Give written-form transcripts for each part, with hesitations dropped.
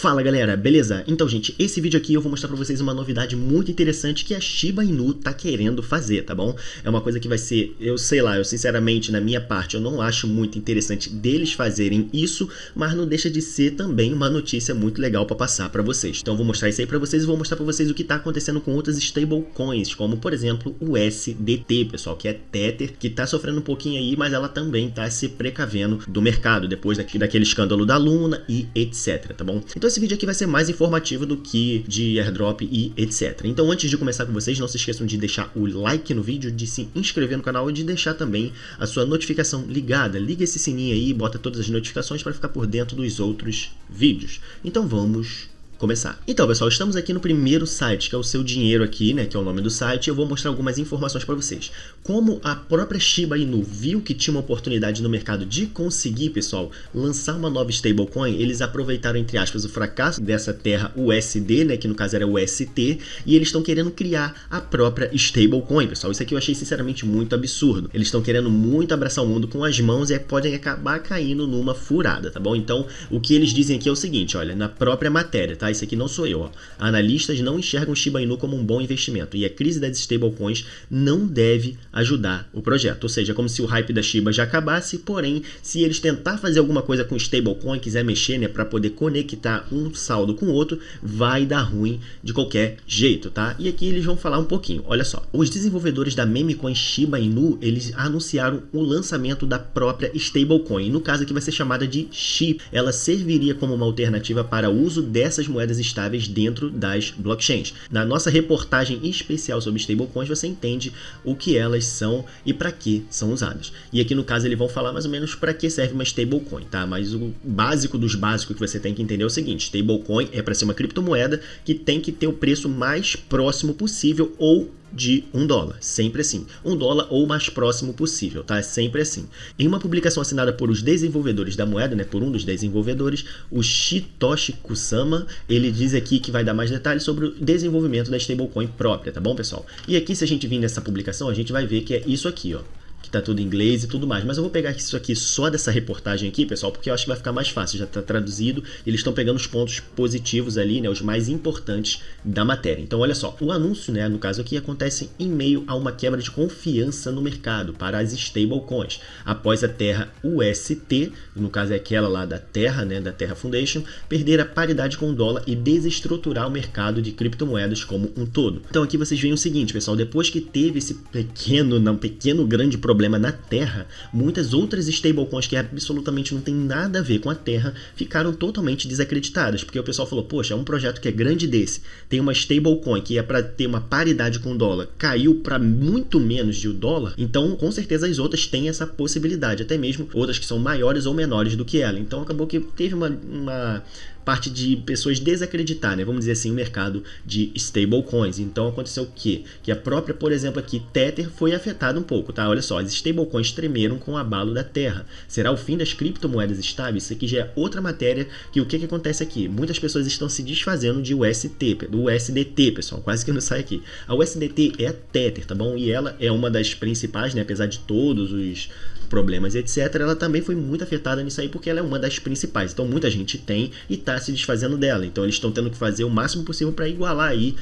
Fala galera, beleza? Então gente, esse vídeo aqui eu vou mostrar pra vocês uma novidade muito interessante que a Shiba Inu tá querendo fazer, tá bom? É uma coisa que vai ser, eu sinceramente, na minha parte, eu não acho muito interessante deles fazerem isso, mas não deixa de ser também uma notícia muito legal pra passar pra vocês. Então eu vou mostrar isso aí pra vocês e vou mostrar pra vocês o que tá acontecendo com outras stablecoins, como por exemplo o USDT, pessoal, que é Tether, que tá sofrendo um pouquinho aí, mas ela também tá se precavendo do mercado, depois daquele escândalo da Luna e etc, tá bom? Então esse vídeo aqui vai ser mais informativo do que de airdrop e etc. Então antes de começar com vocês, não se esqueçam de deixar o like no vídeo, de se inscrever no canal e de deixar também a sua notificação ligada. Liga esse sininho aí e bota todas as notificações para ficar por dentro dos outros vídeos. Então vamos começar. Então pessoal, estamos aqui no primeiro site, que é o Seu Dinheiro aqui, né, que é o nome do site. Eu vou mostrar algumas informações para vocês. Como a própria Shiba Inu viu que tinha uma oportunidade no mercado de conseguir, pessoal, lançar uma nova stablecoin, eles aproveitaram, entre aspas, o fracasso dessa terra USD, né, que no caso era o UST, e eles estão querendo criar a própria stablecoin, pessoal. Isso aqui eu achei sinceramente muito absurdo. Eles estão querendo muito abraçar o mundo com as mãos e podem acabar caindo numa furada, tá bom? Então, o que eles dizem aqui é o seguinte, olha, na própria matéria, tá? Isso aqui não sou eu, ó. Analistas não enxergam Shiba Inu como um bom investimento e a crise das stablecoins não deve ajudar o projeto. Ou seja, como se o hype da Shiba já acabasse, porém, se eles tentar fazer alguma coisa com stablecoin, quiser mexer, né, para poder conectar um saldo com o outro, vai dar ruim de qualquer jeito, tá? E aqui eles vão falar um pouquinho. Olha só, os desenvolvedores da memecoin Shiba Inu, eles anunciaram o lançamento da própria stablecoin. No caso aqui vai ser chamada de SHIB. Ela serviria como uma alternativa para o uso dessas moedas estáveis dentro das blockchains. Na nossa reportagem especial sobre stablecoins, você entende o que elas são e para que são usadas. E aqui no caso eles vão falar mais ou menos para que serve uma stablecoin, tá? Mas o básico dos básicos que você tem que entender é o seguinte: stablecoin é para ser uma criptomoeda que tem que ter o preço mais próximo possível ou de $1, sempre assim, $1 ou mais próximo possível, tá? É sempre assim. Em uma publicação assinada por os desenvolvedores da moeda, né, por um dos desenvolvedores, o Shitoshi Kusama, ele diz aqui que vai dar mais detalhes sobre o desenvolvimento da stablecoin própria, tá bom, pessoal? E aqui, se a gente vir nessa publicação, a gente vai ver que é isso aqui, ó, que tá tudo em inglês e tudo mais, mas eu vou pegar isso aqui só dessa reportagem aqui, pessoal, porque eu acho que vai ficar mais fácil, já tá traduzido, eles estão pegando os pontos positivos ali, né, os mais importantes da matéria. Então olha só, o anúncio, né, no caso aqui, acontece em meio a uma quebra de confiança no mercado para as stablecoins, após a terra UST, no caso é aquela lá da Terra, né, da Terra Foundation, perder a paridade com o dólar e desestruturar o mercado de criptomoedas como um todo. Então aqui vocês veem o seguinte, pessoal, depois que teve esse grande problema na Terra, muitas outras stablecoins que absolutamente não tem nada a ver com a Terra ficaram totalmente desacreditadas, porque o pessoal falou, poxa, um projeto que é grande desse, tem uma stablecoin que é para ter uma paridade com o dólar, caiu para muito menos de $1, então com certeza as outras têm essa possibilidade, até mesmo outras que são maiores ou menores do que ela. Então acabou que teve uma parte de pessoas desacreditar, né, vamos dizer assim, o mercado de stablecoins. Então aconteceu o quê? Que a própria, por exemplo, aqui Tether foi afetada um pouco, tá? Olha só, as stablecoins tremeram com o abalo da Terra. Será o fim das criptomoedas estáveis? Isso aqui já é outra matéria, que o que acontece aqui? Muitas pessoas estão se desfazendo de do USDT, pessoal, quase que não sai aqui. A USDT é a Tether, tá bom? E ela é uma das principais, né, apesar de todos os problemas, etc, ela também foi muito afetada nisso aí, porque ela é uma das principais. Então muita gente tem e está se desfazendo dela. Então eles estão tendo que fazer o máximo possível para igualar aí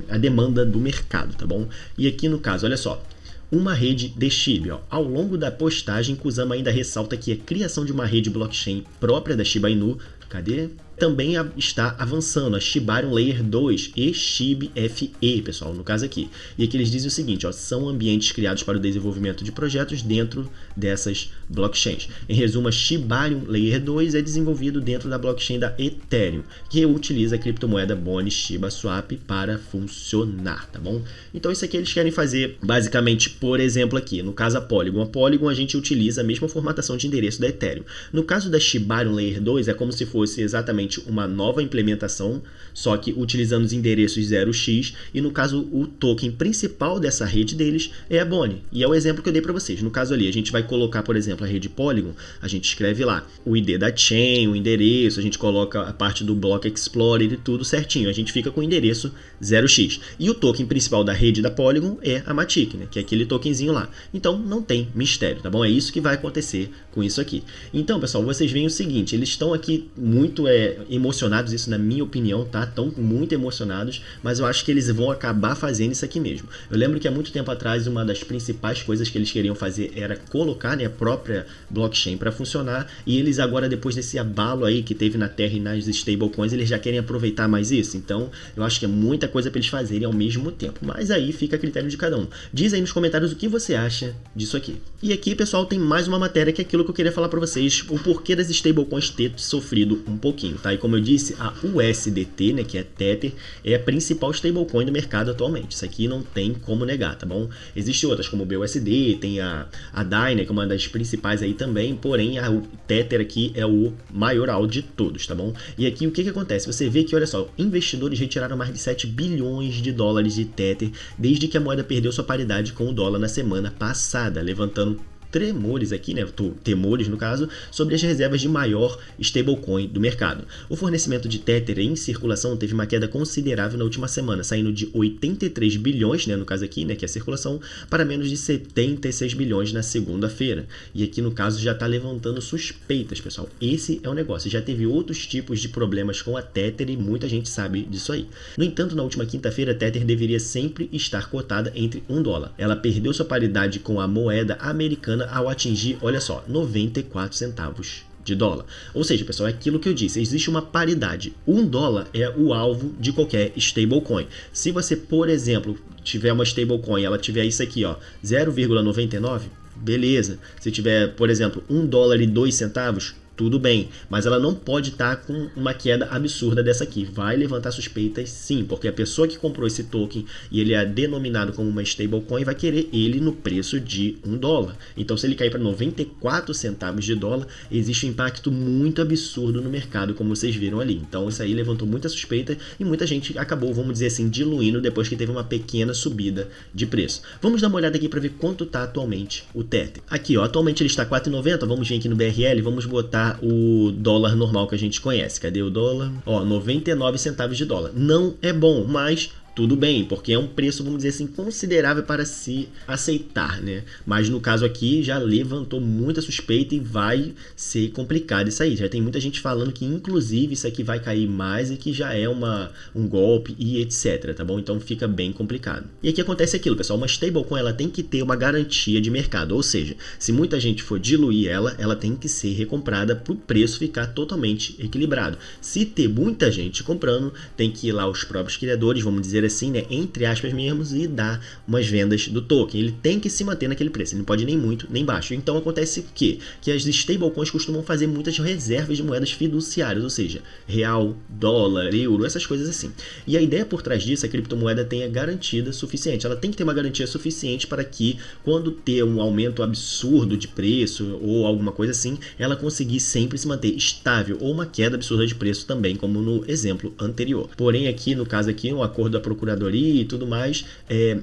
a demanda do mercado, tá bom? E aqui no caso, olha só, uma rede de SHIB, ó. Ao longo da postagem, Kusama ainda ressalta que a criação de uma rede blockchain própria da Shiba Inu, cadê? Também está avançando a Shibarium Layer 2 e SHIB FE, pessoal, no caso aqui. E aqui eles dizem o seguinte, ó, são ambientes criados para o desenvolvimento de projetos dentro dessas blockchains. Em resumo, a Shibarium Layer 2 é desenvolvido dentro da blockchain da Ethereum, que utiliza a criptomoeda Boni Shiba Swap para funcionar, tá bom? Então isso aqui eles querem fazer, basicamente, por exemplo aqui, no caso a Polygon a gente utiliza a mesma formatação de endereço da Ethereum. No caso da Shibarium Layer 2 é como se fosse exatamente uma nova implementação, só que utilizando os endereços 0x, e no caso o token principal dessa rede deles é a Boni, e é o exemplo que eu dei para vocês. No caso ali, a gente vai colocar, por exemplo, a rede Polygon, a gente escreve lá o ID da chain, o endereço, a gente coloca a parte do Block Explorer e tudo certinho, a gente fica com o endereço 0x. E o token principal da rede da Polygon é a Matic, né, que é aquele tokenzinho lá. Então não tem mistério, tá bom? É isso que vai acontecer com isso aqui. Então, pessoal, vocês veem o seguinte, eles estão aqui muito emocionados, isso na minha opinião, tá? Estão muito emocionados, mas eu acho que eles vão acabar fazendo isso aqui mesmo. Eu lembro que há muito tempo atrás, uma das principais coisas que eles queriam fazer era colocar, né, a própria blockchain para funcionar, e eles agora, depois desse abalo aí que teve na Terra e nas stablecoins, eles já querem aproveitar mais isso. Então, eu acho que é muita coisa para eles fazerem ao mesmo tempo, mas aí fica a critério de cada um. Diz aí nos comentários o que você acha disso aqui. E aqui, pessoal, tem mais uma matéria que é aquilo que eu queria falar para vocês, o porquê das stablecoins ter sofrido um pouquinho, tá? E como eu disse, a USDT, né, que é Tether, é a principal stablecoin do mercado atualmente. Isso aqui não tem como negar, tá bom? Existem outras, como o BUSD, tem a DAI, né, que é uma das principais aí também, porém o Tether aqui é o maior de todos, tá bom? E aqui o que acontece? Você vê que, olha só, investidores retiraram mais de 7 bilhões de dólares de Tether desde que a moeda perdeu sua paridade com o dólar na semana passada, levantando tremores aqui, né, temores no caso, sobre as reservas de maior stablecoin do mercado. O fornecimento de Tether em circulação teve uma queda considerável na última semana, saindo de 83 bilhões, né, no caso aqui, né, que é a circulação, para menos de 76 bilhões na segunda-feira. E aqui no caso já está levantando suspeitas, pessoal. Esse é o negócio. Já teve outros tipos de problemas com a Tether e muita gente sabe disso aí. No entanto, na última quinta-feira, a Tether deveria sempre estar cotada entre $1. Ela perdeu sua paridade com a moeda americana ao atingir, olha só, 94 centavos de dólar. Ou seja, pessoal, é aquilo que eu disse, existe uma paridade. $1 é o alvo de qualquer stablecoin. Se você, por exemplo, tiver uma stablecoin, ela tiver isso aqui, ó, 0,99, beleza. Se tiver, por exemplo, $1,02, tudo bem, mas ela não pode estar com uma queda absurda dessa aqui. Vai levantar suspeitas sim, porque a pessoa que comprou esse token e ele é denominado como uma stablecoin vai querer ele no preço de $1. Então, se ele cair para 94 centavos de dólar, existe um impacto muito absurdo no mercado, como vocês viram ali. Então, isso aí levantou muita suspeita e muita gente acabou, vamos dizer assim, diluindo depois que teve uma pequena subida de preço. Vamos dar uma olhada aqui para ver quanto está atualmente o Tether. Aqui, ó, atualmente ele está R$4,90. Vamos vir aqui no BRL, vamos botar o dólar normal que a gente conhece. Cadê o dólar? Ó, 99 centavos de dólar. Não é bom, mas tudo bem, porque é um preço, vamos dizer assim, considerável para se aceitar, né? Mas no caso aqui já levantou muita suspeita e vai ser complicado isso aí. Já tem muita gente falando que inclusive isso aqui vai cair mais e que já é um golpe e etc, tá bom? Então fica bem complicado. E aqui acontece aquilo, pessoal, uma stablecoin ela tem que ter uma garantia de mercado, ou seja, se muita gente for diluir ela tem que ser recomprada para o preço ficar totalmente equilibrado. Se ter muita gente comprando, tem que ir lá os próprios criadores, vamos dizer assim, né, entre aspas mesmo, e dar umas vendas do token. Ele tem que se manter naquele preço, ele não pode nem muito nem baixo. Então acontece o quê? Que as stablecoins costumam fazer muitas reservas de moedas fiduciárias, ou seja, real, dólar, euro, essas coisas assim. E a ideia por trás disso, a criptomoeda tenha garantida suficiente. Ela tem que ter uma garantia suficiente para que, quando ter um aumento absurdo de preço ou alguma coisa assim, ela conseguir sempre se manter estável, ou uma queda absurda de preço também, como no exemplo anterior. Porém, aqui no caso aqui, um acordo da Procuradoria e tudo mais,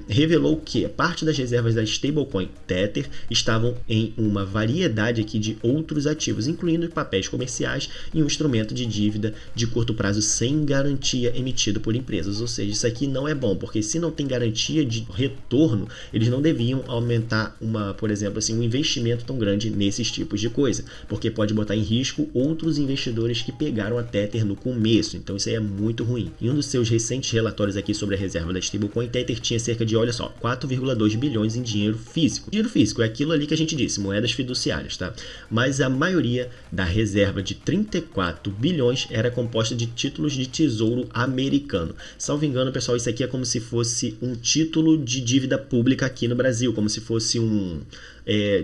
revelou que parte das reservas da stablecoin Tether estavam em uma variedade aqui de outros ativos, incluindo papéis comerciais e um instrumento de dívida de curto prazo sem garantia emitido por empresas. Ou seja, isso aqui não é bom, porque se não tem garantia de retorno, eles não deviam aumentar por exemplo, assim, um investimento tão grande nesses tipos de coisa, porque pode botar em risco outros investidores que pegaram a Tether no começo. Então isso aí é muito ruim. Em um dos seus recentes relatórios aqui sobre a reserva da stablecoin, Tether tinha cerca de, olha só, 4,2 bilhões em dinheiro físico. Dinheiro físico é aquilo ali que a gente disse, moedas fiduciárias, tá? Mas a maioria da reserva de 34 bilhões era composta de títulos de tesouro americano. Salvo engano, pessoal, isso aqui é como se fosse um título de dívida pública aqui no Brasil, como se fosse um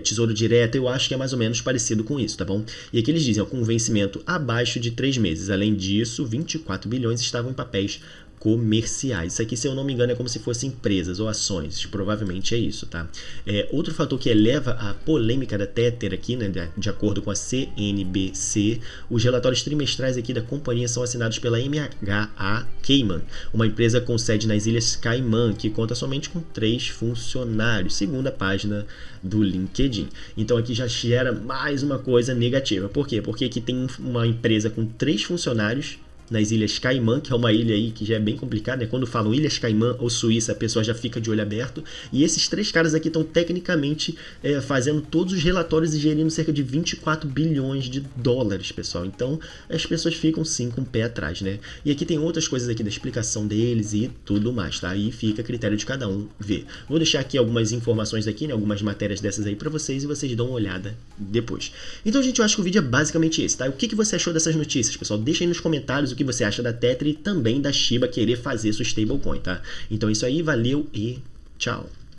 tesouro direto. Eu acho que é mais ou menos parecido com isso, tá bom? E aqui eles dizem, com vencimento abaixo de 3 meses. Além disso, 24 bilhões estavam em papéis comerciais. Isso aqui, se eu não me engano, é como se fossem empresas ou ações. Provavelmente é isso, tá? Outro fator que eleva a polêmica da Tether aqui, né, de acordo com a CNBC, os relatórios trimestrais aqui da companhia são assinados pela MHA Cayman, uma empresa com sede nas Ilhas Caimã, que conta somente com 3 funcionários, segundo a página do LinkedIn. Então aqui já gera mais uma coisa negativa. Por quê? Porque aqui tem uma empresa com 3 funcionários nas Ilhas Caimã, que é uma ilha aí que já é bem complicada, né? Quando falam Ilhas Caimã ou Suíça, a pessoa já fica de olho aberto. E esses 3 caras aqui estão tecnicamente fazendo todos os relatórios e gerindo cerca de 24 bilhões de dólares, pessoal. Então as pessoas ficam sim com o pé atrás, né? E aqui tem outras coisas aqui da explicação deles e tudo mais, tá? Aí fica a critério de cada um ver. Vou deixar aqui algumas informações aqui, né? Algumas matérias dessas aí pra vocês e vocês dão uma olhada depois. Então, gente, eu acho que o vídeo é basicamente esse, tá? O que você achou dessas notícias, pessoal? Deixa aí nos comentários o que você acha da Tether e também da Shiba querer fazer sua stablecoin, tá? Então é isso aí, valeu e tchau!